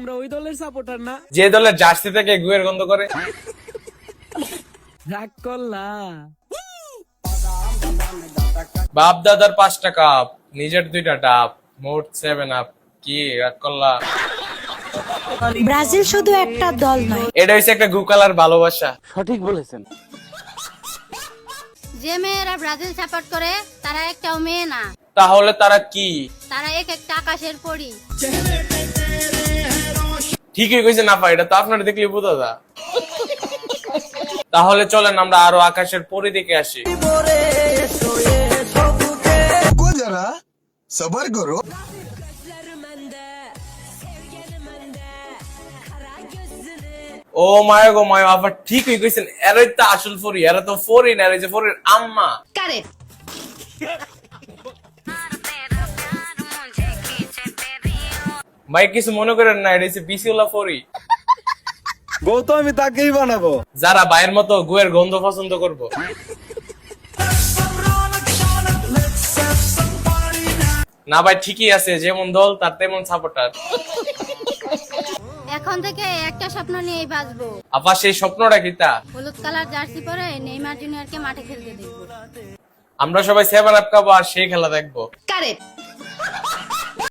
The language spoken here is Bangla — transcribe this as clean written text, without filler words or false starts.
তোমরা ওই দলের সাপোর্টার না? যে দলের জার্সি থেকে গুয়ের গন্ধ করে। রাগ করলা? বাপ দাদার 5টা কাপ, নিজের 2টা ডাব, মোট 7 আপ। কি রাগ করলা? ব্রাজিল শুধু একটা দল নয়। এটা হচ্ছে একটা গুকালার ভালোবাসা। যে মেয়েরা ব্রাজিল সাপোর্ট করে তারা একটাও মেয়ে না, তাহলে তারা কি? তারা এক একটা আকাশের পরী। ঠিকই কইছে না, এটা তো আপনারা দেখলে বোঝা যায়। তাহলে চলেন আমরা আরো আকাশের পরি দেখে আসি। रुको जरा सबर करो। ও মায় গো মায়, আবার ঠিকই কইছেন, এরাই তো আসল ফরি, এরা তো ফরি না, এরা যে ফরির আম্মা। কারেক্ট। ভাই কিছু মনে করেন না, এটা হচ্ছে বিসিওলা ফরি, বউ তো আমি তাকেই বানাবো। যারা ভাইয়ের মতো গুয়ের গন্ধ পছন্দ করবো। না ভাই ঠিকই আছে, যেমন দল তার তেমন সাপোর্টার। এখন থেকে একটা স্বপ্ন নিয়েই বাঁচবো। আপা সেই স্বপ্নটা কি তা? হলুদ কালার জার্সি পরে নেইমার জুনিয়রকে মাঠে খেলতে দেখবো। আমরা সবাই 7 আপ খাবো আর সেই খেলা দেখবো। কারেক্ট।